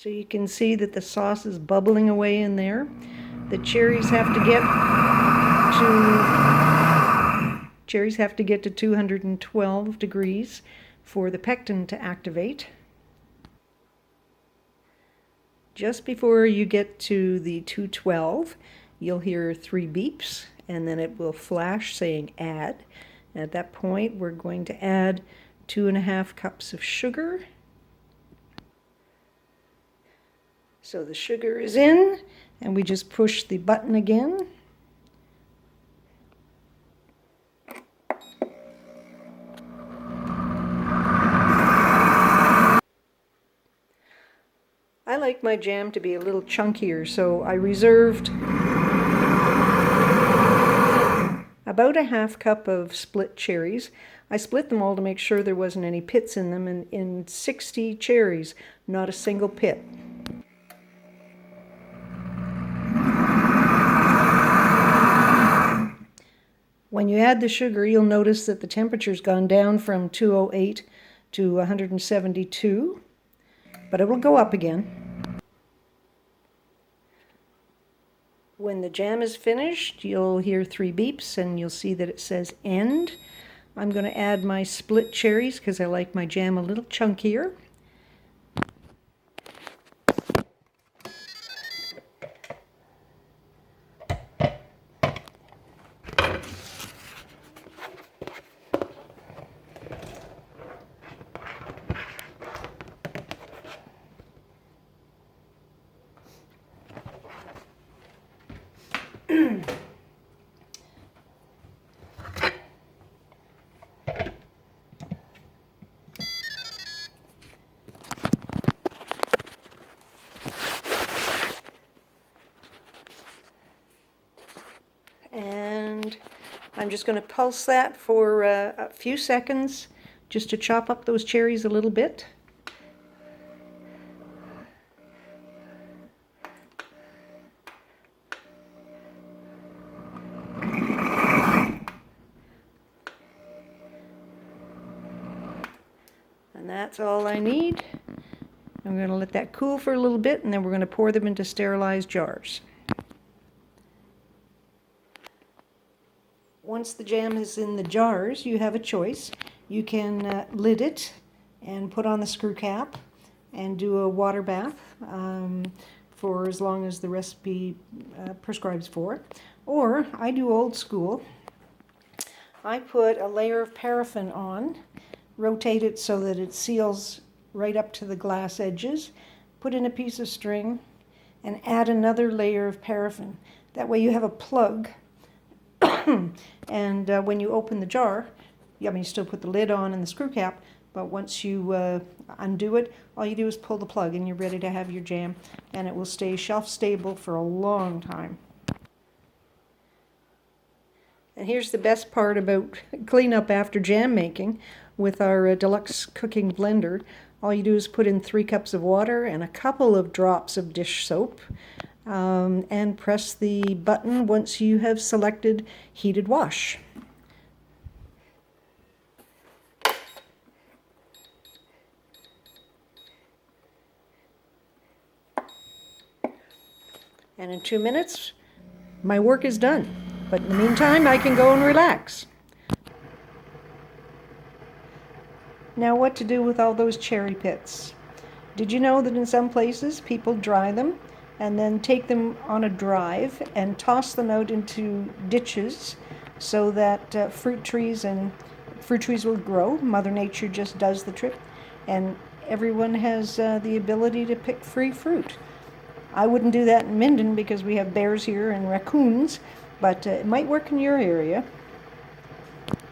So you can see that the sauce is bubbling away in there. The cherries have to get to 212 degrees for the pectin to activate. Just before you get to the 212, you'll hear 3 beeps, and then it will flash saying add. At that point, we're going to add 2.5 cups of sugar. So the sugar is in, and we just push the button again. I like my jam to be a little chunkier, so I reserved about a half cup of split cherries. I split them all to make sure there wasn't any pits in them, and in 60 cherries, not a single pit. When you add the sugar, you'll notice that the temperature's gone down from 208 to 172, but it will go up again. When the jam is finished, you'll hear 3 beeps, and you'll see that it says end. I'm going to add my split cherries because I like my jam a little chunkier. And I'm just going to pulse that for a few seconds just to chop up those cherries a little bit. And that's all I need. I'm going to let that cool for a little bit, and then we're going to pour them into sterilized jars. Once the jam is in the jars, you have a choice. You can lid it and put on the screw cap and do a water bath for as long as the recipe prescribes for. Or I do old school. I put a layer of paraffin on, rotate it so that it seals right up to the glass edges, put in a piece of string, and add another layer of paraffin. That way you have a plug. And when you open the jar, you still put the lid on and the screw cap, but once you undo it, all you do is pull the plug and you're ready to have your jam, and it will stay shelf stable for a long time. And here's the best part about cleanup after jam making with our Deluxe cooking blender. All you do is put in 3 cups of water and a couple of drops of dish soap, and press the button once you have selected heated wash. And in 2 minutes, my work is done. But in the meantime, I can go and relax. Now, what to do with all those cherry pits? Did you know that in some places people dry them and then take them on a drive and toss them out into ditches so that fruit trees will grow? Mother Nature just does the trick, and everyone has the ability to pick free fruit. I wouldn't do that in Minden because we have bears here and raccoons, but it might work in your area.